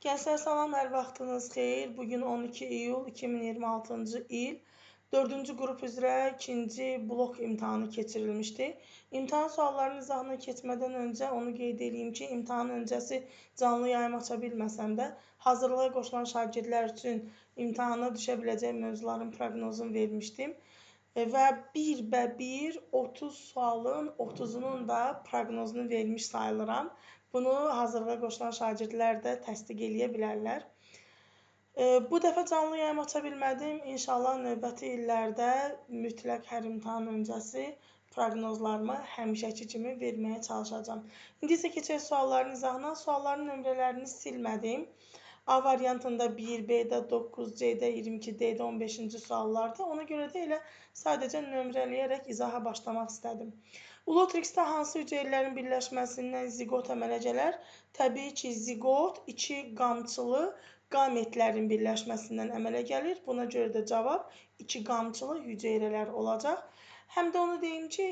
Gençler salam, hər vaxtınız xeyir. Bugün 12 iyul 2026-cı il 4-cü qrup üzrə ikinci blok imtahanı keçirilmişdi. İmtahan suallarının izahına keçmədən öncə onu qeyd edeyim ki, imtahan öncəsi canlı yayım aça bilməsəm də, hazırlığa qoşulan şagirdlər üçün imtahana düşə biləcək mövzuların proqnozunu vermişdim. Və bir 30 sualın 30'unun da proqnozunu vermiş sayılıram. Bunu hazırlığa qoşulan şagirdlər də təsdiq eləyə bilərlər. Bu dəfə canlı yayım aça bilmədim. İnşallah növbəti illərdə mütləq hər imtahan öncəsi proqnozlarımı həmişəki kimi verməyə çalışacağım. İndi isə keçək sualların izahına. Sualların nömrələrini silmədim. A variantında 1, B-də 9, C-də 22, D-də 15-ci suallarda. Ona görə də elə sadəcə nömrələyərək izaha başlamaq istədim. Ulotrixdə hansı hüceyrələrin birləşməsindən ziqot əmələ gələr? Təbii ki, ziqot iki qamçılı qametlərin birləşməsindən əmələ gəlir. Buna görə də cavab iki qamçılı hüceyrələr olacaq. Həm də onu deyim ki,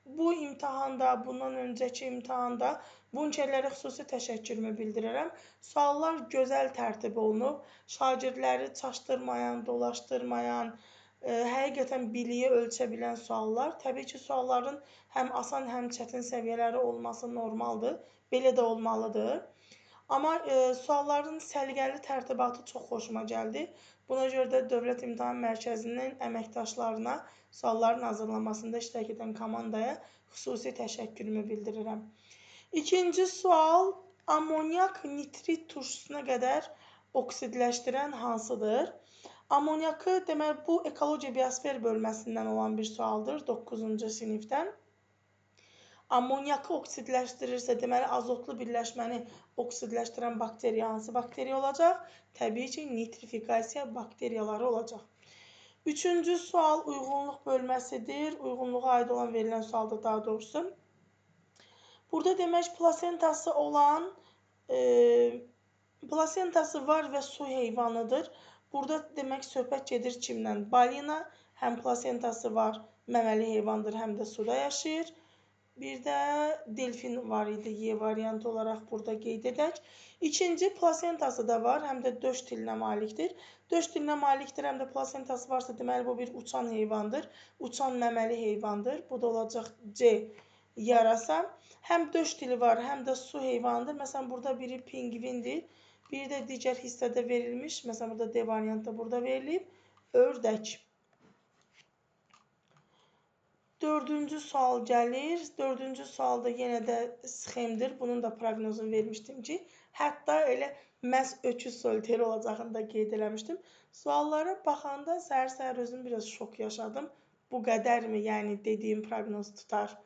bu imtahanda, bundan öncəki imtahanda bunkerlərə xüsusi təşəkkürümü bildirirəm. Suallar gözəl tərtib olunub, şagirdləri çaşdırmayan, dolaşdırmayan, həqiqətən biliyi ölçə bilən suallar. Təbii ki, sualların həm asan, həm çətin səviyyələri olması normaldır, belə də olmalıdır. Amma sualların səliqəli tərtibatı çox xoşuma gəldi. Buna görə də Dövlət İmtahan Mərkəzinin əməkdaşlarına, sualların hazırlanmasında iştirak edən komandaya xüsusi təşəkkürümü bildirirəm. İkinci sual, amonyak nitrit turşusuna qədər oksidləşdirən hansıdır? Amonyakı, deməli, bu ekologiya biosfer bölməsindən olan bir sualdır 9-cu sinifdən. Amonyakı oksidləşdirirsə, deməli, azotlu birləşməni oksidləşdirən bakteriya hansı bakteriya olacaq? Təbii ki, nitrifikasiya bakteriyaları olacaq. Üçüncü sual uyğunluq bölməsidir. Uyğunluğa aid olan verilən sualda daha doğrusu. Burada demək, plasentası olan, plasentası var və su heyvanıdır. Burada demək, söhbət gedir kimdən? Balina həm plasentası var, məməli heyvandır, həm də suda yaşayır. Bir də delfin var idi, Y variantı olaraq burada qeyd edək. İkinci, plasentası da var, həm də döş tilinə malikdir. Döş tilinə malikdir, həm də plasentası varsa, deməli, bu bir uçan heyvandır. Uçan məməli heyvandır. Bu da olacaq C yarasa. Həm döş dili var, həm də su heyvanıdır. Məsələn, burada biri pingvindir. Bir də digər hissədə verilmiş. Məsələn, burada D variantı burada verilib. Ördək. Dördüncü sual gəlir. Dördüncü sualda yenə də sxemdir. Bunun da proqnozunu vermişdim ki, hətta elə məhz öküz soliteri olacağını da qeyd eləmişdim. Suallara baxanda səhər-səhər özüm biraz şok yaşadım. Bu qədərmi, yəni dediyim proqnoz tutar?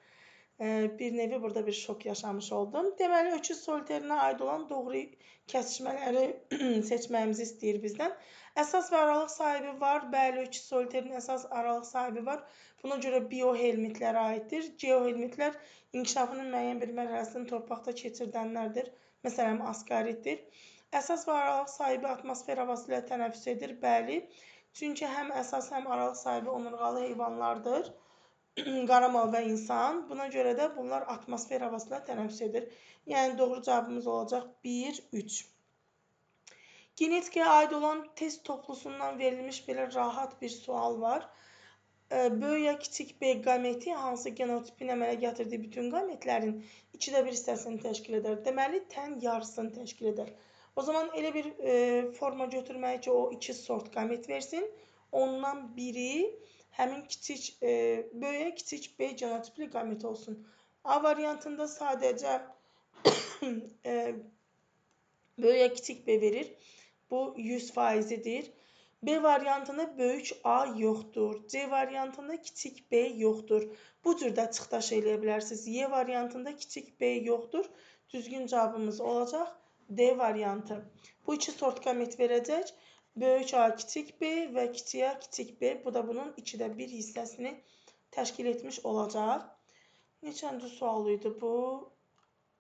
Bir nevi burada bir şok yaşamış oldum. Deməli, öküz soliterinə aid olan doğru kəsişmələri seçməyimizi istəyir bizdən. Əsas və aralıq sahibi var. Bəli, öküz soliterinin əsas aralıq sahibi var. Buna görə biohelmitlərə aiddir. Geohelmitlər inkişafının müəyyən bir mərhələsini torpaqda keçirdənlərdir. Məsələn, askaritdir. Əsas və aralıq sahibi atmosfer havası ilə tənəffüs edir. Bəli, çünki həm əsas, həm aralıq sahibi onurğalı heyvanlardır. Qaramal və insan. Buna görə də bunlar atmosfer havası ilə tənəffüs edir. Yəni, doğru cavabımız olacaq 1, 3. Genetikaya aid olan test toplusundan verilmiş belə rahat bir sual var. Böyük ya kiçik B qameti hansı genotipin əmələ gətirdiyi bütün qametlərin 2də 1 hissəsini təşkil edər? Deməli, tən yarısını təşkil edər. O zaman elə bir forma götürməli ki, o 2 sort qamet versin. Ondan biri həmin kiçik, böyüyə kiçik B genotipli qamet olsun. A variantında sadəcə böyüyə kiçik B verir. Bu 100%'dir. B variantında böyük A yoxdur. C variantında kiçik B yoxdur. Bu cürdə çıxdaş eləyə bilərsiniz. Y variantında kiçik B yoxdur. Düzgün cavabımız olacaq D variantı. Bu iki sort qamet verəcək. Böyük A, kiçik B və kiçik A, kiçik B. Bu da bunun 2də 1 hissəsini təşkil etmiş olacaq. Neçənci sual idi bu?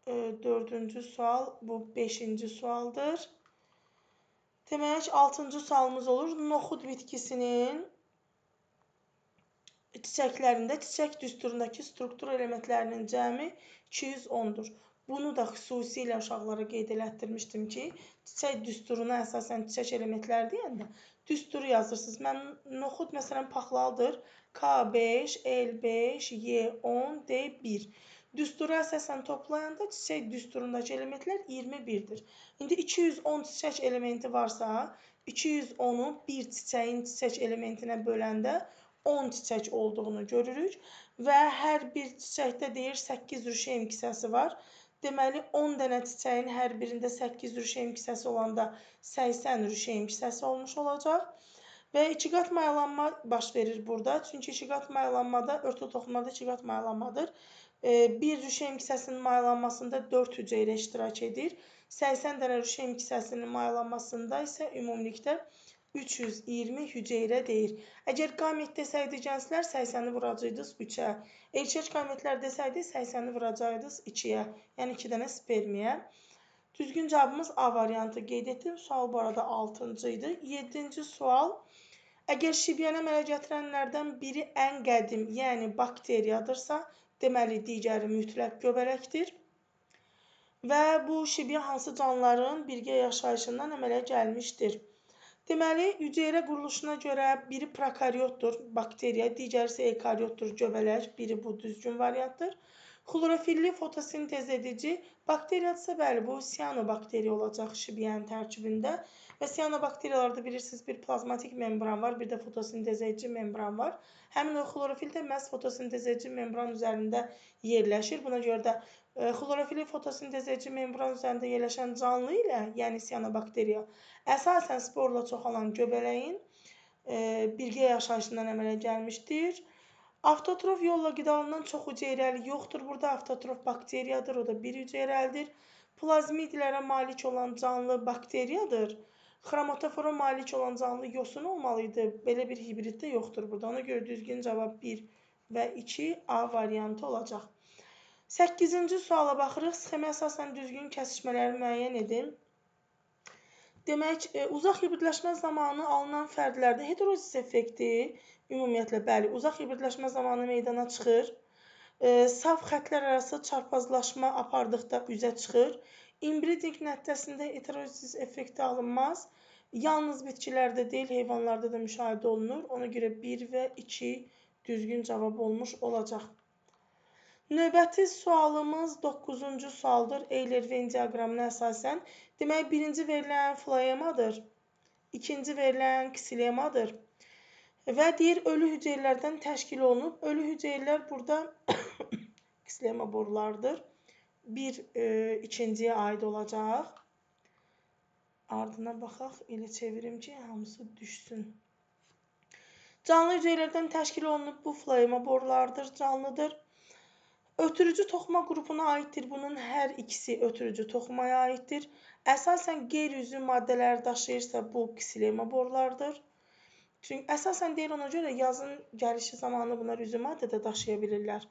4-cü sual, bu 5-ci sualdır. Demək, 6-cı sualımız olur. Noxud bitkisinin çiçəklərində çiçək düsturundakı struktur elementlərinin cəmi 210'dur. Bunu da xüsusilə uşaqlara qeyd elətdirmişdim ki, çiçək düsturuna əsasən çiçək elementləri deyəndə düsturu yazırsınız. Mən noxud məsələn paxlalıdır. K5, L5, Y10, D1. Düstura əsasən toplayanda çiçək düsturundakı elementlər 21-dir. İndi 210 çiçək elementi varsa, 210-u bir çiçəyin çiçək elementinə böləndə 10 çiçək olduğunu görürük və hər bir çiçəkdə deyir 8 rüşeym kisəsi var. Deməli 10 dənə çiçəyin hər birində 8 rüşeym kisəsi olanda 80 rüşeym kisəsi olmuş olacaq. Və 2 qat mayalanma baş verir burada. Çünki 2 qat mayalanmada, örtü toxumada 2 qat mayalanmadır. Bir rüşeym kisəsinin mayalanmasında 4 hüceyrə iştirak edir. 80 dənə rüşeym kisəsinin mayalanmasında isə ümumilikdə 320 hüceyrə deyir. Əgər qamet desəydi gənclər, 80-i vuracaqdınız 3-ə. Erkək qametlər desəydi, 80-i vuracaqdınız 2-yə. Yəni 2 dənə spermiyə. Düzgün cavabımız A variantı qeyd etdim. Sual bu arada 6-cı idi. 7-ci sual. Əgər şibyəni əmələ gətirənlərdən biri ən qədim, yəni bakteriyadırsa, deməli digəri mütləq göbələkdir. Və bu şibyə hansı canlıların birgə yaşayışından əmələ gəlmişdir? Deməli, hüceyrə quruluşuna görə biri prokaryotdur, bakteriya, digəri isə eukaryotdur, göbələk. Biri bu düzgün variantdır. Xlorofilli fotosintez edici bakteriyadırsa, bəli, bu siyanobakteriya olacaq şibyənin tərkibində. Və siyanobakteriyalarda bilirsiniz, bir plazmatik membran var, bir də fotosintez edici membran var. Həmin o xlorofil də məhz fotosintez edici membran üzərində yerləşir. Buna görə də xlorofili fotosintez edici membran üzərində yerləşən canlı ilə, yəni siyanobakteriya, əsasən sporla çoxalan göbələyin birgə yaşayışından əmələ gəlmişdir. Avtotrof yolla qidalanan çox hüceyrəli yoxdur. Burada avtotrof bakteriyadır, o da bir hüceyrəlidir. Plazmidlərə malik olan canlı bakteriyadır. Xromatofora malik olan canlı yosun olmalıydı. Belə bir hibrid də yoxdur burada. Ona görə düzgün cavab 1 və 2 A variantı olacaq. 8-ci suala baxırıq. Sxemə əsasən düzgün kəsişmələri müəyyən edin. Demək, uzaq hibridləşmə zamanı alınan fərdlərdə heterozis effekti ümumiyyətlə, bəli, uzaq hibridləşmə zamanı meydana çıxır. Saf xətlər arası çarpazlaşma apardıqda üzə çıxır. İnbreeding nəticəsində heterozis effekti alınmaz. Yalnız bitkilərdə deyil, heyvanlarda da müşahidə olunur. Ona görə 1 və 2 düzgün cavab olmuş olacaq. Növbəti sualımız 9-cu sualdır. Eyler-Venn diaqramına əsasən. Demək, birinci verilən floemadır, ikinci verilən ksilemadır və deyir, ölü hüceyrələrdən təşkil olunub. Ölü hüceyrələr burada ksilema borulardır. Bir ikinciyə aid olacaq. Ardına baxaq, elə çevirim ki, hamısı düşsün. Canlı hüceyrələrdən təşkil olunub. Bu floema borulardır, canlıdır. Ötürücü toxuma qrupuna aiddir. Bunun hər ikisi ötürücü toxumaya aiddir. Əsasən qeyri-üzvü maddələri daşıyırsa, bu ksilema borulardır. Çünki əsasən deyir, ona görə yazın gəlişi zamanı bunlar üzvü maddə də daşıya bilirlər.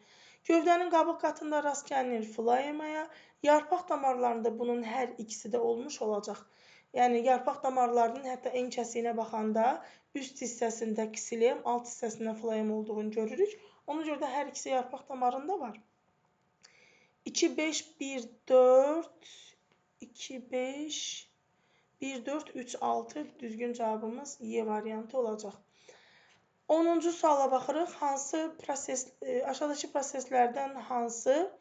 Gövdənin qabıq qatında rast gəlinir floemaya. Yarpaq damarlarında bunun hər ikisi də olmuş olacaq. Yəni, yarpaq damarlarının hətta en kəsiyinə baxanda üst hissəsində ksilem, alt hissəsində floem olduğunu görürük. Ona görə də hər ikisi yarpaq damarında var. 2, 5, 1, 4, 2, 5, 1, 4, 3, 6 düzgün cavabımız Y variantı olacaq. 10-cu suala baxırıq. Aşağıdakı proseslərdən hansı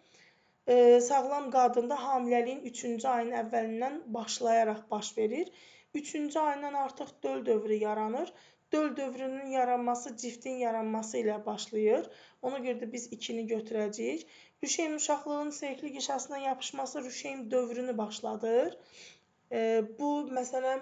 sağlam qadında hamiləliyin 3-cü ayın əvvəlindən başlayaraq baş verir? 3-cü ayından artıq döl dövrü yaranır. Döl dövrünün yaranması ciftin yaranması ilə başlayır. Ona görə də biz 2-ni götürəcəyik. Rüşeym uşaqlığın seykli qişasına yapışması rüşeym dövrünü başladır. Bu, məsələn,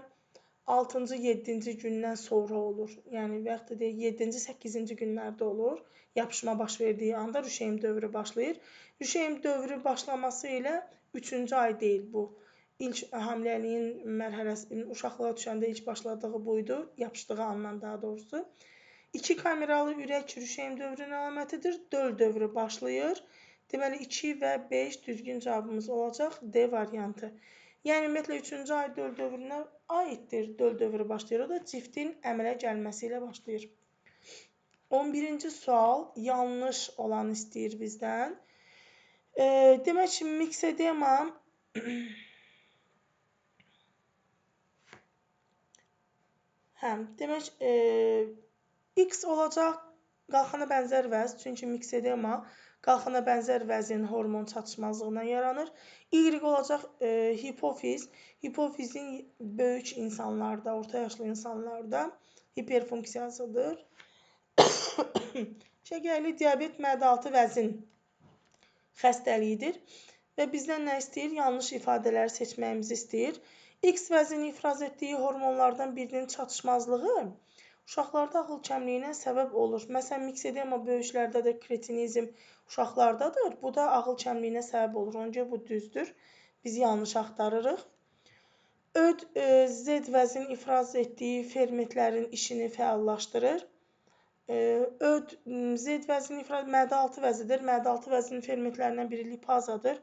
6-cı, 7-ci gündən sonra olur. Yəni, və yaxud da 7-ci, 8-ci günlərdə olur. Yapışma baş verdiyi anda rüşeym dövrü başlayır. Rüşeym dövrü başlaması ilə 3-cü ay deyil bu. İlk hamiləliyin mərhələsinin uşaqlığa düşəndə ilk başladığı buydu. Yapışdığı andan daha doğrusu. 2 kameralı ürək rüşeym dövrünün əlamətidir. Döl dövrü başlayır. Deməli, 2 və 5 düzgün cavabımız olacaq. D variantı. Yəni, ümumiyyətlə, 3-cü ay döl dövrünə aiddir. Döl dövrü başlayır. O da ciftin əmələ gəlməsi ilə başlayır. 11-ci sual yanlış olan istəyir bizdən. Demək ki, miksedema demək X olacaq qalxana bənzər vəz, çünki miksedema qalxana bənzər vəzin hormon çatışmazlığından yaranır. Y olacaq hipofiz. Hipofizin böyük insanlarda, orta yaşlı insanlarda hiperfunksiyasıdır. Şəkərli diabet mədə-altı vəzin xəstəliyidir və bizdən nə istəyir? Yanlış ifadələri seçməyimizi istəyir. X vəzini ifraz etdiyi hormonlardan birinin çatışmazlığı uşaqlarda ağıl kəmliyinə səbəb olur. Məsələn, miksedema böyüklərdə də, kretinizm uşaqlardadır. Bu da ağıl kəmliyinə səbəb olur. Ona görə bu düzdür. Biz yanlış axtarırıq. Öd Z vəzin ifraz etdiyi fermentlərin işini fəallaşdırır. Öd Z vəzini ifraz mədə-altı vəzidir. Mədə-altı vəzinin fermentlərindən biri lipazadır.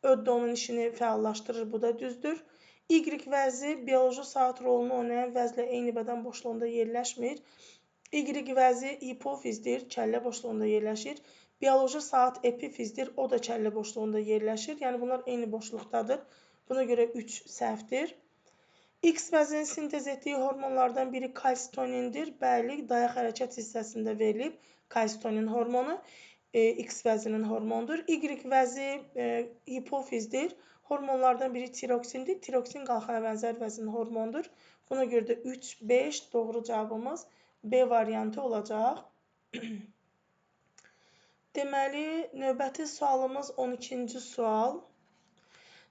Öd də onun işini fəallaşdırır. Bu da düzdür. Y vəzi bioloji saat rolunu oynayan vəzlə eyni bədən boşluğunda yerləşmir. Y vəzi hipofizdir, kəllə boşluğunda yerləşir. Bioloji saat epifizdir, o da kəllə boşluğunda yerləşir. Yəni bunlar eyni boşluqdadır. Buna görə 3 səhvdir. X vəzinin sintez etdiyi hormonlardan biri kalsitonindir. Bəli, dayaq hərəkət hissəsində verilib kalsitonin hormonu. X vəzinin hormonudur. Y vəzi hipofizdir. Hormonlardan biri tiroksindir. Tiroksin qalxana bənzər vəzin hormonudur. Buna görə də 3, 5 doğru cavabımız B variantı olacaq. Deməli, növbəti sualımız 12-ci sual.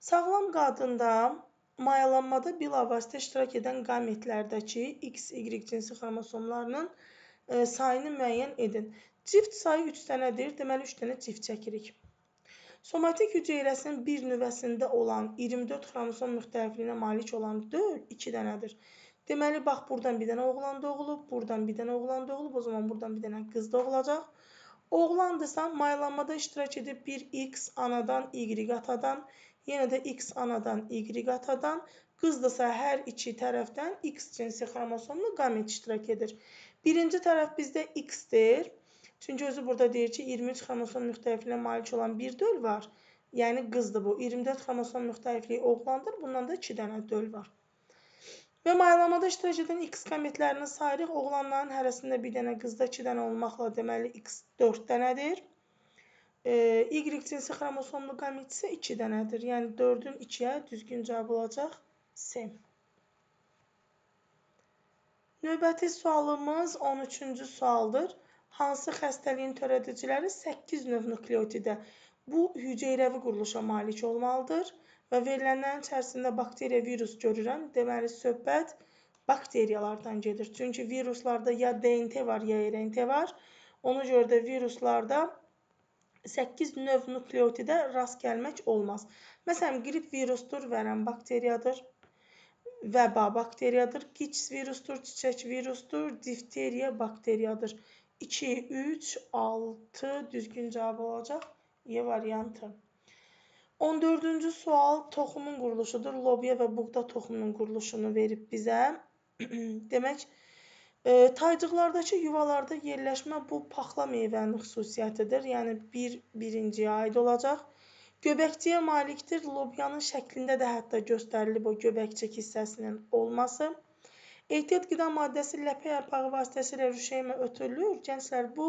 Sağlam qadında mayalanmada bilavasitə iştirak edən qametlərdəki X, Y cinsi xromosomlarının sayını müəyyən edin. Cift sayı 3 dənədir. Deməli, 3 dənə cift çəkirik. Somatik hüceyrəsinin bir nüvəsində olan 24 xromosom müxtəlifliyinə malik olan döl 2 dənədir. Deməli, bax, buradan bir dənə oğlan doğulub, buradan bir dənə oğlan doğulub, o zaman buradan bir dənə qız doğulacaq. Oğlandırsa, mayalanmada iştirak edib bir X anadan, Y atadan, yenə də X anadan, Y atadan, qızdırsa hər iki tərəfdən X cinsi xromosomlu qamet iştirak edir. Birinci tərəf bizdə X-dir. Çünki özü burada deyir ki, 23 xromosom müxtəlifliyinə malik olan bir döl var. Yəni qızdır bu. 24 xromosom müxtəlifliyi oğlandır. Bundan da 2 dənə döl var. Və mayalamada iştirak edən X qametlərini sayırıq. Oğlanların hərəsində bir dənə, qızda 2 dənə olmaqla deməli X 4 dənədir. Y cinsi xromosomlu qamet isə 2 dənədir. Yəni 4-ün 2-yə düzgün cavab olacaq C. Növbəti sualımız 13-cü sualdır. Hansı xəstəliyin törədiciləri 8 növ nukleotidə bu hüceyrəvi quruluşa malik olmalıdır və verilənlərin içərisində bakteriya, virus görürəm. Deməli, söhbət bakteriyalardan gedir. Çünki viruslarda ya DNT var, ya RNT var. Ona görə də viruslarda 8 növ nukleotidə rast gəlmək olmaz. Məsələn, qrip virusdur, vərəm bakteriyadır. Vəba bakteriyadır. Gics virusdur, çiçək virusdur, difteriya bakteriyadır. 2, 3, 6 düzgün cavab olacaq. Y variantı. 14-cü sual toxumun quruluşudur. Lobya və buğda toxumunun quruluşunu verib bizə. Demək, taycıqlardakı yuvalarda yerləşmə bu paxla meyvənin xüsusiyyətidir. Yəni, birinciyə aid olacaq. Göbəkçiyə malikdir. Lobyanın şəklində də hətta göstərilib o göbəkçik hissəsinin olması. Ehtiyat qida maddəsi ləpə yarpağı vasitəsilə rüşeymə ötürülür. Gənclər, bu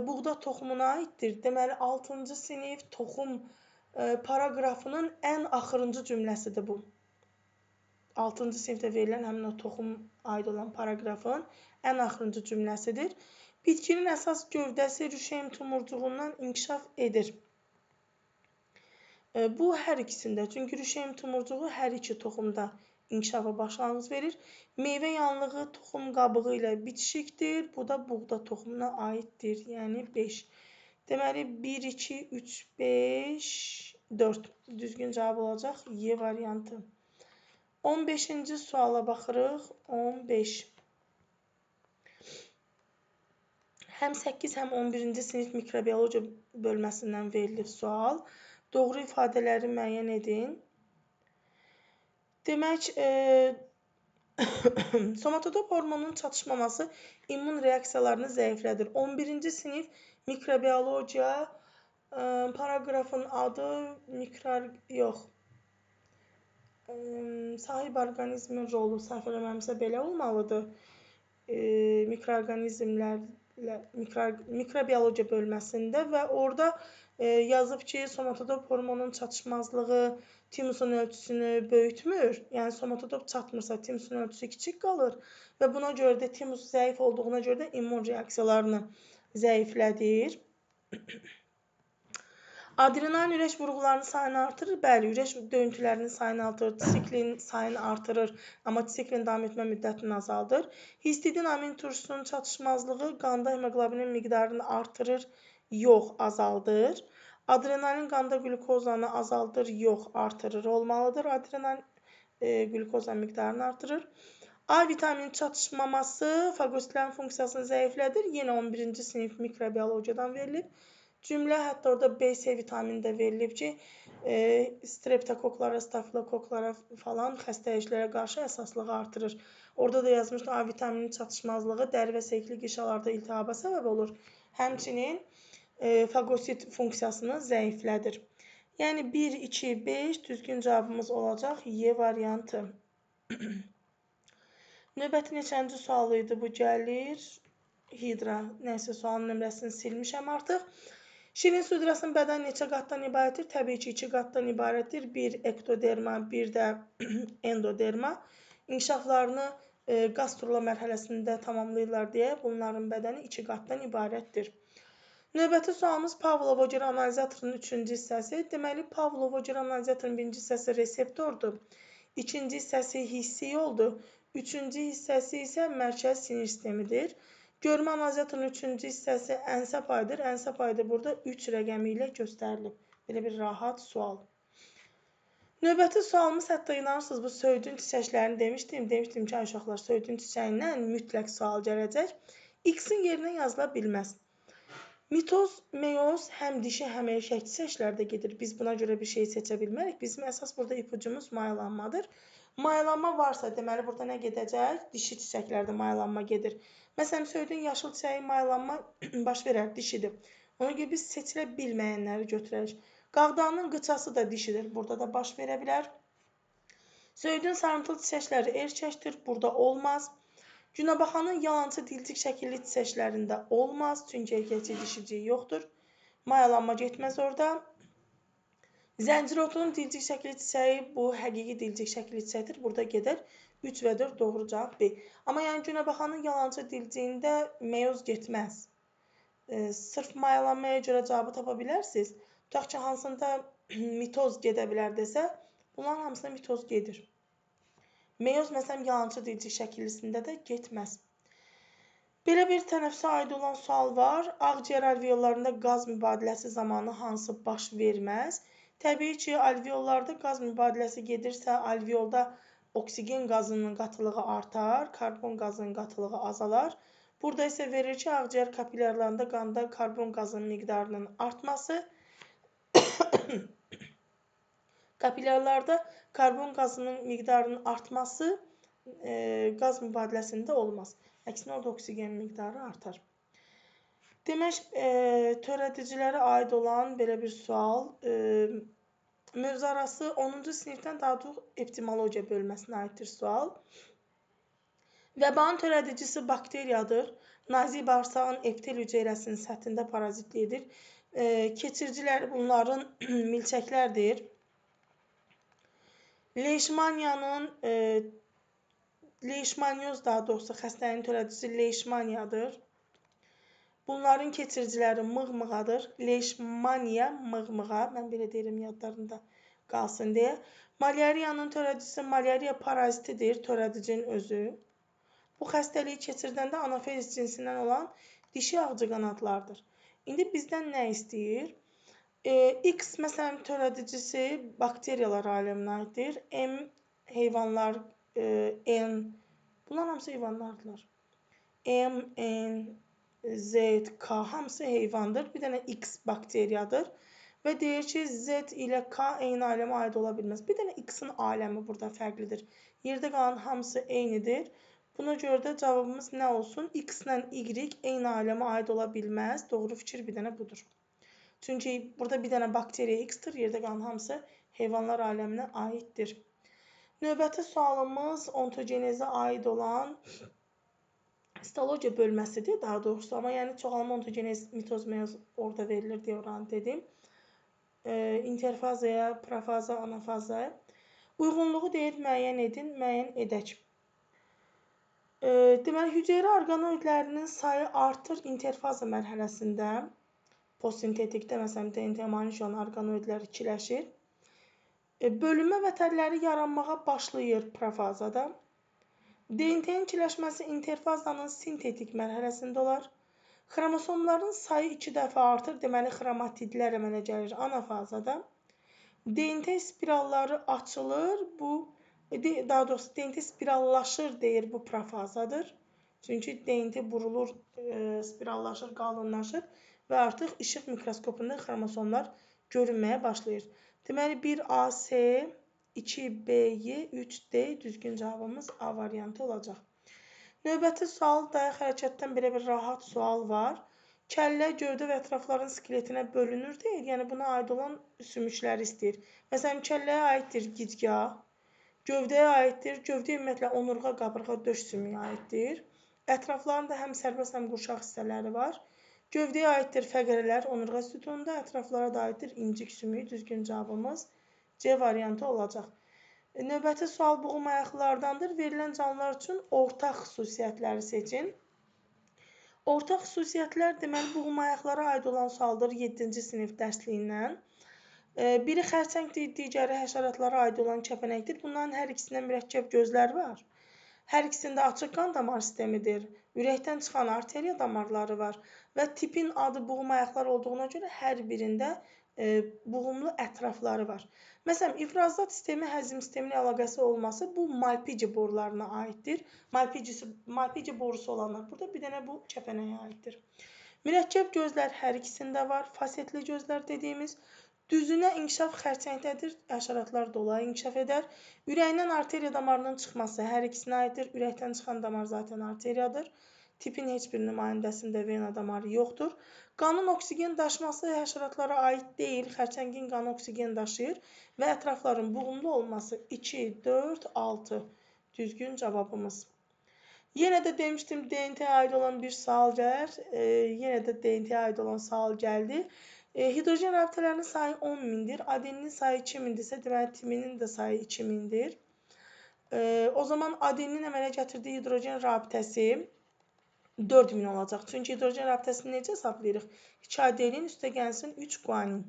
buğda toxumuna aiddir. Deməli, 6-cı sinif toxum paraqrafının ən axırıncı cümləsidir bu. 6-cı sinifdə verilən həmin o toxum aid olan paraqrafın ən axırıncı cümləsidir. Bitkinin əsas gövdəsi rüşeym tumurcuğundan inkişaf edir. Bu hər ikisində. Çünki rüşeym tumurcuğu hər iki toxumda inkişafa başlanğıc verir. Meyvə yanlığı toxum qabığı ilə bitişikdir. Bu da buğda toxumuna aiddir. Yəni 5. Deməli 1, 2, 3, 5, 4. Düzgün cavab olacaq Y variantı. 15-ci suala baxırıq. 15. Həm 8, həm 11-ci sinif mikrobiologiya bölməsindən verilir sual. Doğru ifadələri müəyyən edin. Demək, somatotop hormonunun çatışmaması immun reaksiyalarını zəiflədir. 11-ci sinif mikrobiologiya Paragrafın adı sahib orqanizmin rolu, səhv eləməmsə belə olmalıdır. Mikrobiologiya bölməsində və orada yazıb ki, somatotop hormonun çatışmazlığı timusun ölçüsünü böyütmür. Yəni somatotop çatmırsa timusun ölçüsü kiçik qalır və buna görə də timus zəif olduğuna görə də immun reaksiyalarını zəiflədir. Adrenalin ürək vurğularının sayını artırır. Bəli, ürək döyüntülərinin sayını artırır, siklin sayını artırır, amma siklin davam etmə müddətini azaldır. Histidin amin turşusunun çatışmazlığı qanda hemoqlobinin miqdarını artırır, yox, azaldır. Adrenalin qanda qlükozanı azaldır, yox, artırır olmalıdır. Adrenalin qlükozanın miqdarını artırır. A vitamini çatışmaması fagositlərin funksiyasını zəiflədir. Yenə 11-ci sinif mikrobiologiyadan verilib. Cümlə, hətta orada B-C vitamini də verilib ki, streptokoklara, stafilokoklara falan xəstəliklərə qarşı əsaslığı artırır. Orada da yazmışdı, A vitamini çatışmazlığı dəri və seykli qişalarda iltihaba səbəb olur. Həmçinin fagosit funksiyasını zəiflədir. Yəni 1, 2, 5 düzgün cavabımız olacaq Y variantı. Növbəti neçənci sualı idi bu gəlir? Hidra. Nəysə, sualın nömrəsini silmişəm artıq. Şirin su hücrəsinin bədəni neçə qatdan ibarətdir? Təbii ki, 2 qatdan ibarətdir. Bir ektoderma, bir də endoderma. İnkişaflarını qastrula mərhələsində tamamlayırlar deyə bunların bədəni 2 qatdan ibarətdir. Növbəti sualımız Pavlova-Göre analizatorunun 3-cü hissəsi. Deməli, Pavlova-Göre analizatorunun 1-ci hissəsi reseptordur. 2-ci hissəsi hissi yoldur. 3-cü hissəsi isə mərkəzi sinir sistemidir. Görmə analizatorunun 3-cü hissəsi ənsə payıdır. Ənsə payı da burada 3 rəqəmi ilə göstərilib. Belə bir rahat sual. Növbəti sualımız, hətta inanırsınız, bu söydün çiçəklərini demişdim. Demişdim ki, uşaqlar, söydün çiçəyindən mütləq sual gələcək. X-in yerinə yazıla bilməz. Mitoz, meyoz həm dişi, həm erkək çiçəklərdə gedir. Biz buna görə bir şey seçə bilmərik. Bizim əsas burada ipucumuz mayalanmadır. Mayalanma varsa, deməli, burada nə gedəcək? Dişi çiçəklərdə mayalanma gedir. Məsələn, söydün yaşıl çiçəyi mayalanma baş verər, dişidir. Ona görə biz seçilə bilməyənləri götürərik. Qağdanın qıçası da dişidir, burada da baş verə bilər. Söydün sarımtılı çiçəkləri erkəkdir, burada olmaz. Günəbaxanın yalançı dilcik şəkilli çiçəklərində olmaz, çünki erkəkçi dişici yoxdur. Mayalanma getməz orada. Zəncirotunun dilcik şəkilli çiçəyi bu həqiqi dilcik şəkilli çiçəkdir. Burada gedər 3 və 4 doğru cavab B. Amma yəni günəbaxanın yalançı dilciyində meyoz getməz. Sırf mayalanmaya görə cavabı tapa bilərsiniz. Tutaq ki, hansında mitoz gedə bilər desə, bunların hamısında mitoz gedir. Meyoz məsələn yalançı dilcik şəkillisində də getməz. Belə bir tənəffüsə aid olan sual var. Ağciyər alveollarında qaz mübadiləsi zamanı hansı baş verməz? Təbii ki, alveollarda qaz mübadiləsi gedirsə, alveolda oksigen qazının qatılığı artar, karbon qazının qatılığı azalar. Burada isə verir ki, ağciyər kapillərlərində qanda karbon qazının miqdarının artması, kapillərlərdə karbon qazının miqdarının artması qaz mübadiləsində olmaz. Əksinə orada oksigen miqdarı artar. Demək, törədicilərə aid olan belə bir sual, mövzuarası 10-cu sinifdən daha çox epidemiologiya bölməsinə aiddir sual. Vəbanın törədicisi bakteriyadır. Nazik bağırsağın epitel hüceyrəsinin səthində parazitliyədir. Keçiricilər bunların milçəklərdir. Leishmanioz daha doğrusu xəstəliyin törədicisi leishmaniyadır. Bunların keçiriciləri mığmığadır. Leishmaniya, mığmığa, mən belə deyirəm yadlarında qalsın deyə. Malyariyanın törədicisi malyariya parazitidir, törədicinin özü. Bu xəstəliyi keçirdəndə anafeliz cinsindən olan dişi ağcaqanadlardır. İndi bizdən nə istəyir? X məsələn törədicisi bakteriyalar aləminə aiddir. M heyvanlar, N, bunlar hamısı heyvanlardılar. M, N, Z, K hamısı heyvandır. Bir dənə X bakteriyadır. Və deyir ki, Z ilə K eyni aləmə aid ola bilməz. Bir dənə X-in aləmi burada fərqlidir. Yerdə qalan hamısı eynidir. Buna görə də cavabımız nə olsun? X ilə Y eyni aləmə aid ola bilməz. Doğru fikir bir dənə budur. Çünki burada bir dənə bakteriya X-dir, yerdə qalan hamısı heyvanlar aləminə aiddir. Növbəti sualımız ontogenezə aid olan histologiya bölməsidir, daha doğrusu. Amma yəni çoxalma ontogenez, mitoz, meyoz orada verilir deyə oranı dedim. İnterfazaya, profaza, anafazaya. Uyğunluğu deyir, müəyyən edin, müəyyən edək. Deməli, hüceyrə orqanoidlərinin sayı artır interfaza mərhələsində. Postsintetikdə, məsələn, DNT malik olan orqanoidlər ikiləşir. Bölünmə vətərləri yaranmağa başlayır profazada. DNT-nin ikiləşməsi interfazanın sintetik mərhələsində olar. Xromosomların sayı 2 dəfə artır, deməli, xromatidlər əmələ gəlir anafazada. DNT spiralları açılır, daha doğrusu DNT spirallaşır deyir, bu profazadır. Çünki DNT burulur, spirallaşır, qalınlaşır və artıq işıq mikroskopunda xromosomlar görünməyə başlayır. Deməli, 1AC, 2B-Y, 3D düzgün cavabımız A variantı olacaq. Növbəti sual, dayaq hərəkətdən belə bir rahat sual var. Kəllə, gövdə və ətrafların skeletinə bölünür deyir, yəni buna aid olan sümükləri istəyir. Məsələn, kəlləyə aiddir gicgah, gövdəyə aiddir, gövdə ümumiyyətlə onurğa, qabırğa, döş sümüyə aiddir. Ətraflarında həm sərbəst, həm qurşaq hissələri var. Gövdəyə aiddir fəqərələr, onurğa sütununda, ətraflara da aiddir incik sümüyü, düzgün cavabımız C variantı olacaq. Növbəti sual buğum ayaqlardandır. Verilən canlılar üçün ortaq xüsusiyyətləri seçin. Ortaq xüsusiyyətlər deməli buğum ayaqlara aid olan sualdır 7-ci sinif dərsliyindən. Biri xərçəngdir, digəri həşəratlara aid olan kəpənəkdir. Bunların hər ikisindən mürəkkəb gözlər var. Hər ikisində açıq qan damar sistemidir. Ürəkdən çıxan arteriya damarları var və tipin adı buğum ayaqlar olduğuna görə hər birində buğumlu ətrafları var. Məsələn, ifrazat sistemi həzm sistemi ilə əlaqəsi olması bu Malpighi borularına aiddir. Malpighi borusu olanlar burada, bir dənə bu kəpənəyə aiddir. Mürəkkəb gözlər hər ikisində var. Fasetli gözlər dediyimiz düzünə inkişaf xərçəngdədir. Həşəratlar dolaya inkişaf edər. Ürəyindən arteriya damarının çıxması hər ikisinə aiddir. Ürəkdən çıxan damar zaten arteriyadır. Tipin heç bir nümayəndəsində vena damarı yoxdur. Qanın oksigen daşıması həşəratlara aid deyil. Xərçəngin qanı oksigen daşıyır və ətrafların buğumlu olması 2, 4, 6 düzgün cavabımız. Yenə də demişdim DNT-yə aid olan bir sual gəlir. Yenə də DNT-yə aid olan sual gəldi. Hidrogen rabitələrinin sayı 10.000-dir. Adeninin sayı 2000-dirsə, deməli timinin də sayı 2000-dir. O zaman adeninin əmələ gətirdiyi hidrogen rabitəsi 4000 olacaq. Çünki hidrogen rabitəsini necə hesablayırıq? 2 adenin üstə gəlsin 3 guanin.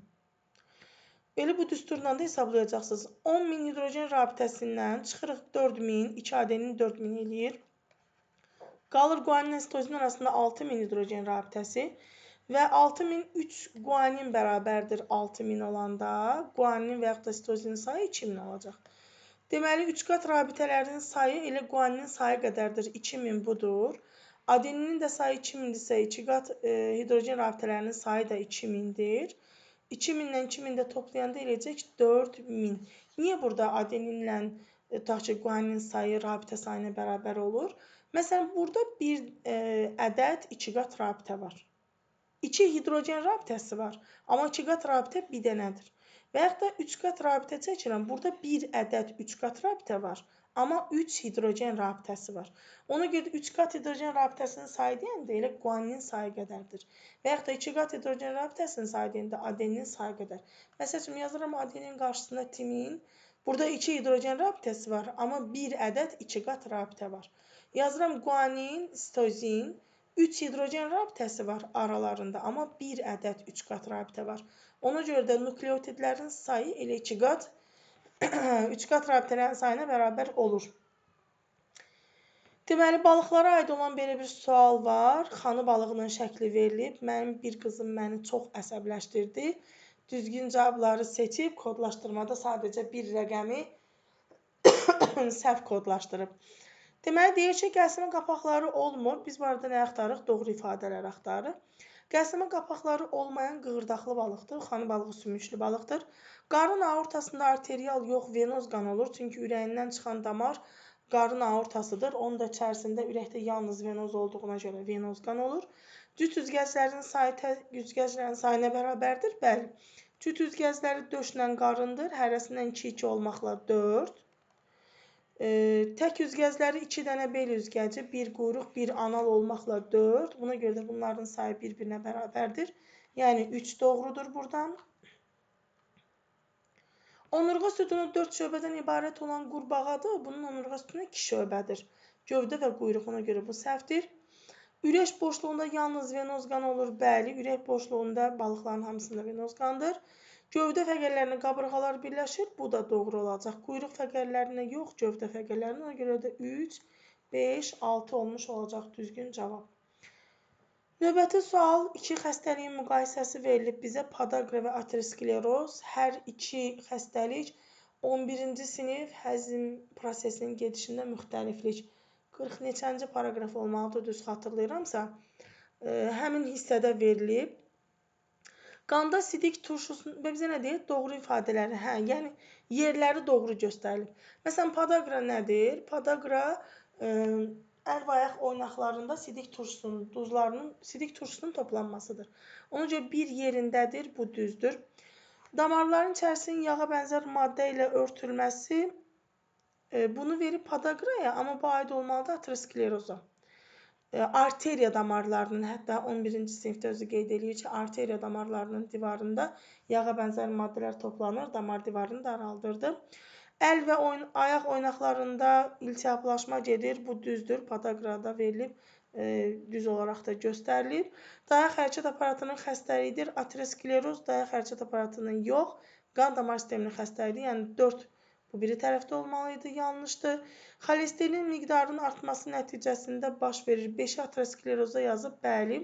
Belə bu düsturla da hesablayacaqsınız. 10.000 hidrogen rabitəsindən çıxırıq 4000, 2 adenin 4000 eləyir. Qalır guaninlə sitozin arasında 6000 hidrogen rabitəsi və 6000 3 guanin bərabərdir 6000 olanda. Guaninin və yaxud da sitozinin sayı 2000 olacaq. Deməli, 3 qat rabitələrin sayı elə guaninin sayı qədərdir. 2000 budur. Adeninin də sayı 2000-dirsə, 2 qat hidrogen rabitələrinin sayı da 2000-dir. 2000-lə 2000 də toplayanda eləyəcək 4000. Niyə burada adeninlə tutaq ki, guaninin sayı rabitə sayına bərabər olur? Məsələn, burada bir ədəd 2 qat rabitə var. 2 hidrogen rabitəsi var, amma 2 qat rabitə bir dənədir. Və yaxud da 3 qat rabitə çəkirəm, burada bir ədəd 3 qat rabitə var. Amma 3 hidrogen rabitəsi var. Ona görə 3 qat hidrogen rabitəsinin sayı deyəndə elə guaninin sayı qədərdir. Və yaxud da 2 qat hidrogen rabitəsinin sayı deyəndə adeninin sayı qədər. Məsəl üçün, yazıram adenin qarşısında timin. Burada 2 hidrogen rabitəsi var, amma bir ədəd 2 qat rabitə var. Yazıram guanin, sitozin. 3 hidrogen rabitəsi var aralarında, amma bir ədəd 3 qat rabitə var. Ona görə də nukleotidlərin sayı elə 2 qat 3 qat rabitələrin sayına bərabər olur. Deməli, balıqlara aid olan belə bir sual var. Xanı balığının şəkli verilib. Mənim bir qızım məni çox əsəbləşdirdi. Düzgün cavabları seçib, kodlaşdırmada sadəcə bir rəqəmi səhv kodlaşdırıb. Deməli, deyir ki, qəlsəmə qapaqları olmur. Biz bu arada nə axtarırıq? Doğru ifadələr axtarırıq. Qəlsəmə qapaqları olmayan qığırdaqlı balıqdır. Xanı balığı sümüklü balıqdır. Qarın aortasında arterial yox, venoz qan olur. Çünki ürəyindən çıxan damar qarın aortasıdır. Onun da içərisində ürəkdə yalnız venoz olduğuna görə venoz qan olur. Cüt üzgəclərin sayı tək üzgəclərin sayına bərabərdir. Bəli. Cüt üzgəcləri döşlə qarındır. Hərəsindən 2-2 olmaqla 4. Tək üzgəcləri 2 dənə bel üzgəci, 1 quyruq, 1 anal olmaqla 4. Buna görə də bunların sayı bir-birinə bərabərdir. Yəni 3 doğrudur buradan. Onurğa sütunu 4 şöbədən ibarət olan qurbağadır. Bunun onurğa sütunu 2 şöbədir. Gövdə və quyruğuna görə bu səhvdir. Ürək boşluğunda yalnız venoz qan olur. Bəli, ürək boşluğunda balıqların hamısında venoz qandır. Gövdə fəqərlərinə qabırğalar birləşir. Bu da doğru olacaq. Quyruq fəqərlərinə yox, gövdə fəqərlərinə. Ona görə də 3, 5, 6 olmuş olacaq düzgün cavab. Növbəti sual 2 xəstəliyin müqayisəsi verilib bizə. Podagra və ateroskleroz. Hər iki xəstəlik 11-ci sinif həzm prosesinin gedişində müxtəliflik. 40 neçənci paraqraf olmalıdır, düz xatırlayıramsa. Həmin hissədə verilib. Qanda sidik turşusunun, və bizə nə deyir? Doğru ifadələri, yəni yerləri doğru göstərilib. Məsələn, podagra nədir? Podagra əl və ayaq oynaqlarında sidik turşusunun, duzlarının, sidik turşusunun toplanmasıdır. Ona görə bir yerindədir, bu düzdür. Damarların içərisinin yağa bənzər maddə ilə örtülməsi bunu verir podagraya, amma bu aid olmalıdır ateroskleroza. Arteriya damarlarının, hətta 11-ci sinifdə özü qeyd edir ki, arteriya damarlarının divarında yağa bənzər maddələr toplanır, damar divarını daraldırdı. Əl və ayaq oynaqlarında iltihaplaşma gedir, bu düzdür, podagrada verilib, düz olaraq da göstərilib. Dayaq hərəkət aparatının xəstəliyidir, ateroskleroz dayaq hərəkət aparatının yox, qan damar sisteminin xəstəliyidir, yəni 4 bu biri tərəfdə olmalıydı, yanlışdır. Xolesterin miqdarının artması nəticəsində baş verir. 5-i ateroskleroza yazıb, bəli,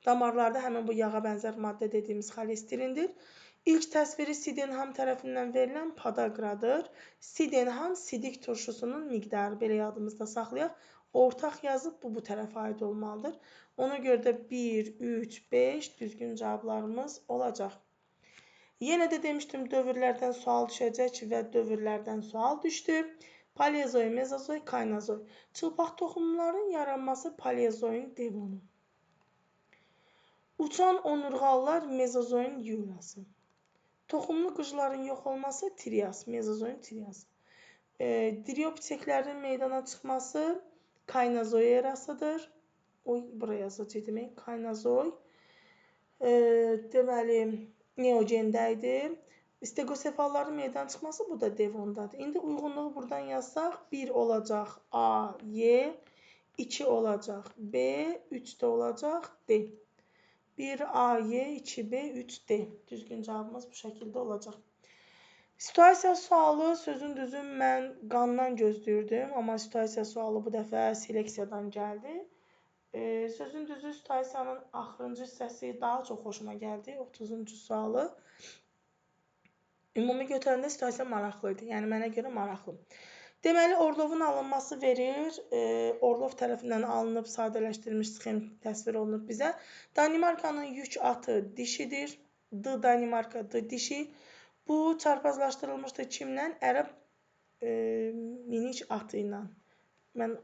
damarlarda həmin bu yağa bənzər maddə dediyimiz xolesterindir. İlk təsviri Sydenham tərəfindən verilən podagradır. Sydenham sidik turşusunun miqdarı, belə yadımızda saxlayaq. Ortaq yazıb, bu tərəfə aid olmalıdır. Ona görə də 1, 3, 5 düzgün cavablarımız olacaq. Yenə də demişdim, dövrlərdən sual düşəcək və dövrlərdən sual düşdü. Paleozoy, mezozoy, kaynozoy. Çılpaq toxumların yaranması paleozoyun devonu. Uçan onurğalılar mezozoyun yurası. Toxumlu qıcların yox olması trias, mezozoyun triası. Diriopteklərin meydana çıxması kaynozoy erasıdır. Buraya yazacaq demək, kaynozoy. Deməli, neogenda idi. Stegosefalların meydana çıxması bu da devondadır. İndi uyğunluğu buradan yazsaq 1 olacaq A, Y, 2 olacaq B, 3 də olacaq D. 1 A, Y, 2 B, 3 D. Düzgün cavabımız bu şəkildə olacaq. Situasiya sualı, sözün düzü mən qandan gözləyirdim, amma situasiya sualı bu dəfə seleksiyadan gəldi. Sözün düzü situasiyanın axırıncı hissəsi daha çox xoşuma gəldi, 30-cu sualı. Ümumi götürəndə situasiya maraqlı idi, yəni mənə görə maraqlı. Deməli, Orlovun alınması verir, Orlov tərəfindən alınıb, sadələşdirilmiş sxem təsvir olunub bizə. Danimarkanın yük atı dişidir, D Danimarka, D dişi. Bu çarpazlaşdırılmışdır kimlə? Ərəb minik atı ilə. Mən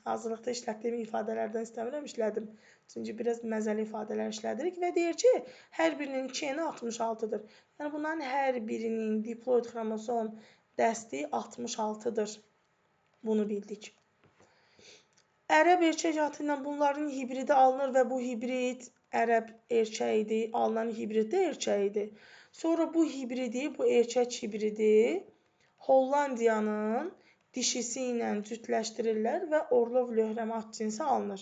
hazırlıqda işlətdiyim ifadələrdən istəmirəm, işlədim. Çünki biraz məzəli ifadələr işlədirik və deyir ki, hər birinin 2 66-dır. Yəni, bunların hər birinin diploid xromosom dəsti 66-dır. Bunu bildik. Ərəb erkək atı ilə bunların hibridi alınır və bu hibrid ərəb erkəyidir, alınan hibrid də erkəyidir. Sonra bu hibridi, bu erkək hibridi Hollandiyanın dişisi ilə cütləşdirirlər və Orlov löhrəmat cinsi alınır.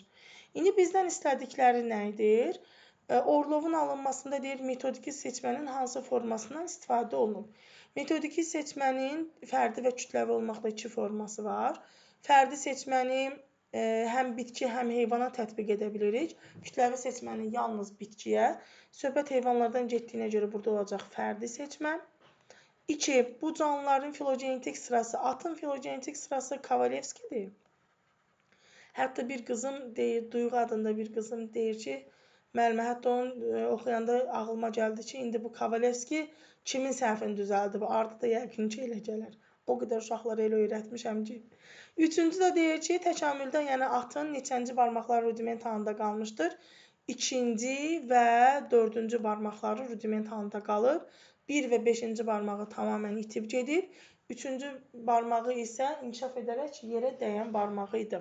İndi bizdən istədikləri nə edir? Orlovun alınmasında deyir, metodiki seçmənin hansı formasından istifadə olunub? Metodiki seçmənin fərdi və kütləvi olmaqda 2 forması var. Fərdi seçməni həm bitki, həm heyvana tətbiq edə bilirik. Kütləvi seçməni yalnız bitkiyə. Söhbət heyvanlardan getdiyinə görə burada olacaq fərdi seçmə. 2. Bu canlıların filogenetik sırası, atın filogenetik sırası Kovalevskidir. Hətta bir qızım deyir, Duyğu adında bir qızım deyir ki, müəllimə, hətta onu oxuyanda ağlıma gəldi ki, indi bu Kovalevski kimin səhvini düzəldib? Ardı da yəqin ki, elə gələr. O qədər uşaqlara elə öyrətmişəm ki. 3-cü də deyir ki, təkamüldə, yəni atın neçənci barmaqlar rudiment halında qalmışdır? ikinci və dördüncü barmaqları rudiment halında qalıb. 1 və 5-ci barmağı tamamilə itib gedir. Üçüncü barmağı isə inkişaf edərək yerə dəyən barmağı idi.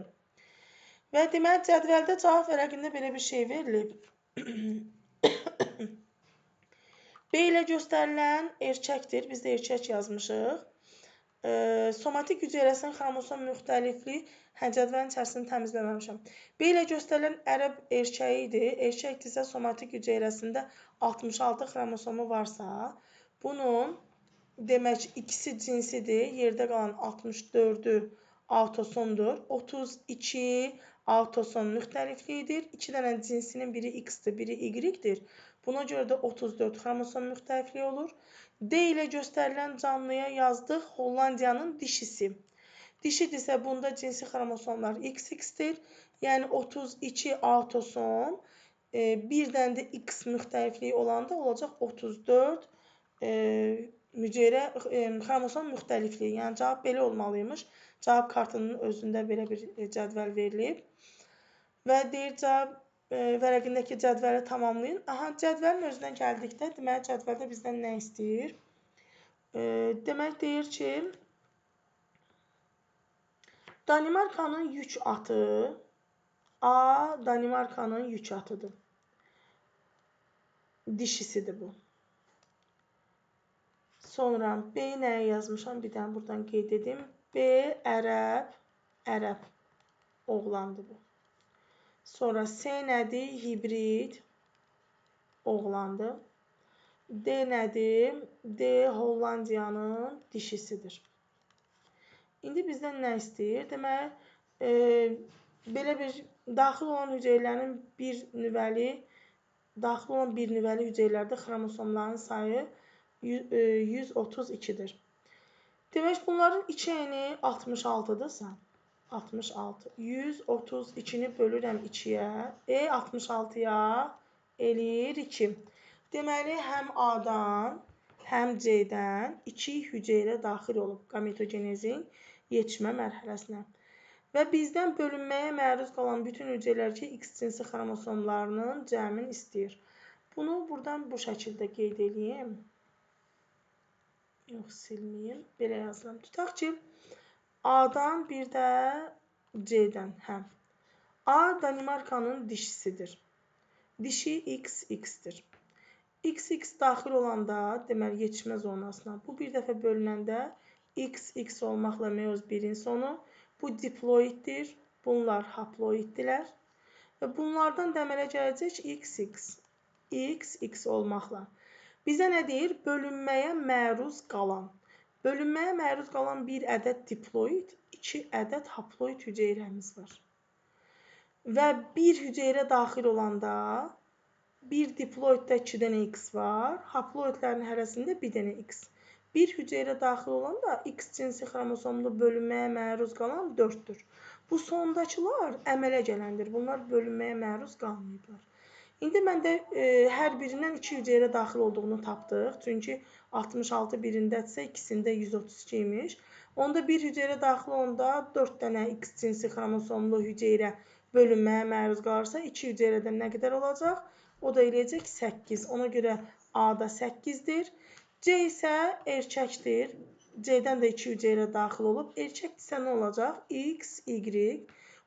Və deməli, cədvəldə cavab vərəqində belə bir şey verilib. B ilə göstərilən erkəkdir. Biz də erkək yazmışıq. Somatik hüceyrəsinin xromosom müxtəlifliyi, cədvəlin içərisini təmizləməmişəm. B ilə göstərilən ərəb erkəyidir. Erkəkdirsə somatik hüceyrəsində 66 xromosomu varsa, bunun demək ikisi cinsidir. Yerdə qalan 64-ü autosomdur. 32 autosom müxtəlifliyidir. 2 dənə cinsinin biri X-dir, biri Y-dir. Buna görə də 34 xromosom müxtəlifliyi olur. D ilə göstərilən canlıya yazdıq Hollandiyanın dişisi. Dişidirsə bunda cinsi xromosomlar XX-dir. Yəni 32 autosom, bir dənə də X müxtəlifliyi olanda olacaq 34 xromosom müxtəlifliyi. Yəni cavab belə olmalıymış. Cavab kartının özündə belə bir cədvəl verilib. Və deyir cavab vərəqindəki cədvəli tamamlayın. Cədvəlin özünə gəldikdə, deməli cədvəldə bizdən nə istəyir? Demək deyir ki, Danimarkanın yük atı A. Danimarkanın yük atıdır. Dişisidir bu. Sonra B nəyə yazmışam? Bir dənə buradan qeyd edim. B. Ərəb oğlandır bu. Sonra C nədir? Hibrid oğlandır. D nədir? D. Hollandiyanın dişisidir. İndi bizdən nə istəyir? Deməli, belə bir daxil olan hüceyrələrin daxil olan bir nüvəli hüceyrələrdə xromosomların sayı 132-dir. Demək, bunların 2 eni 66-dırsa, 66. 132-ni bölürəm 2-yə. 66-ya eləyir 2. Deməli, həm A-dan, həm C-dən 2 hüceyrə daxil olub gametogenezin yetişmə mərhələsinə. Və bizdən bölünməyə məruz qalan bütün hüceyrələr ki, X cinsi xromosomlarının cəmini istəyir. Bunu buradan bu şəkildə qeyd edeyim. Yox, silməyim. Belə yazıram. Tutaq ki, A-dan bir də C-dən. A Danimarkanın dişisidir. Dişi XX-dir. XX daxil olanda, deməli, yetişmə zonasına, bu bir dəfə bölünəndə XX olmaqla meyoz 1-in sonu, bu diploiddir, bunlar haploiddirlər və bunlardan da əmələ gələcək XX. XX olmaqla. Bizə nə deyir? Bölünməyə məruz qalan. Bölünməyə məruz qalan bir ədəd diploid, 2 ədəd haploid hüceyrəmiz var. Və bir hüceyrə daxil olanda, bir diploiddə 2 dənə X var, haploidlərin hərəsində 1 dənə X. Bir hüceyrə daxil olanda X cinsi xromosomlu bölünməyə məruz qalan 4-dür. Bu sondakılar əmələ gələndir. Bunlar bölünməyə məruz qalmayıblar. İndi məndə hər birindən 2 hüceyrə daxil olduğunu tapdıq. Çünki 66 birindədirsə, ikisində 132 imiş. Onda bir hüceyrə daxil olanda 4 dənə X cinsi xromosomlu hüceyrə bölünməyə məruz qalırsa, 2 hüceyrədən nə qədər olacaq? O da eləyəcək 8. Ona görə A-da 8-dir. C isə erkəkdir. C-dən də 2 hüceyrə daxil olub. Erkəkdirsə nə olacaq? X, Y.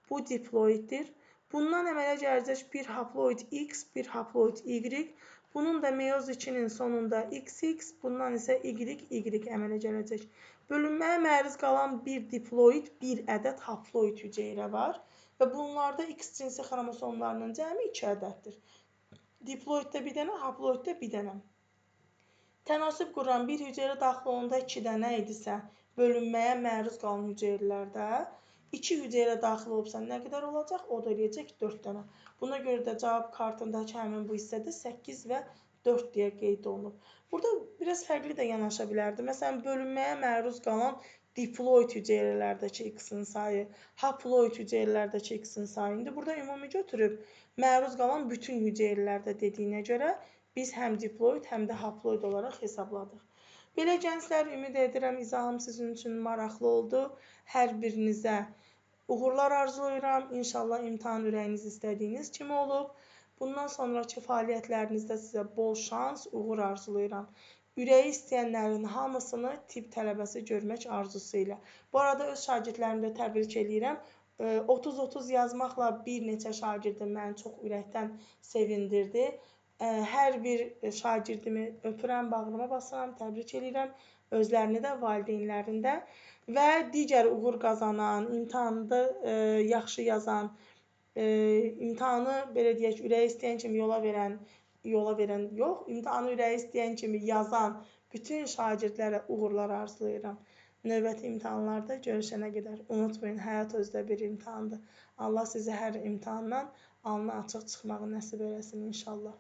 Bu diploiddir. Bundan əmələ gələcək bir haploid X, bir haploid Y. Bunun da meyoz 2-nin sonunda XX, bundan isə Y əmələ gələcək. Bölünməyə məruz qalan bir diploid, bir ədəd haploid hüceyrə var və bunlarda X cinsi xromosomlarının cəmi 2 ədəddir. Diploiddə bir dənə, haploiddə bir dənə. Tənasüb quran bir hüceyrə daxil olanda 2 dənə idisə, bölünməyə məruz qalan hüceyrələrdə 2 hüceyrə daxil olubsa nə qədər olacaq? O da eləyəcək 4 dənə. Buna görə də cavab kartındakı həmin bu hissədə 8 və 4 deyə qeyd olunub. Burada biraz fərqli də yanaşa bilərdi. Məsələn, bölünməyə məruz qalan diploid hüceyrələrdəki X-in sayı, haploid hüceyrələrdəki X-in sayı. İndi burada ümumi götürüb məruz qalan bütün hüceyrələrdə dediyinə görə biz həm diploid, həm də haploid olaraq hesabladıq. Belə gənclər, ümid edirəm izahım sizin üçün maraqlı oldu. Hər birinizə uğurlar arzulayıram. İnşallah imtahan ürəyiniz istədiyiniz kimi olub. Bundan sonraki fəaliyyətlərinizdə sizə bol şans, uğur arzulayıram. Ürəyi istəyənlərin hamısını tibb tələbəsi görmək arzusu ilə. Bu arada öz şagirdlərimi də təbrik edirəm. 30-30 yazmaqla bir neçə şagirdim məni çox ürəkdən sevindirdi. Hər bir şagirdimi öpürəm, bağrıma basıram, təbrik edirəm. Özlərini də, valideynlərini də və digər uğur qazanan, imtahanda yaxşı yazan, imtahanı belə deyək, ürəyi istəyən kimi yola verən yox, imtahanı ürəyi istəyən kimi yazan bütün şagirdlərə uğurlar arzulayıram. Növbəti imtahanlarda görüşənə qədər unutmayın, həyat özdə bir imtahandır. Allah sizə hər imtahandan alnı açıq çıxmağı nəsib eləsin inşallah.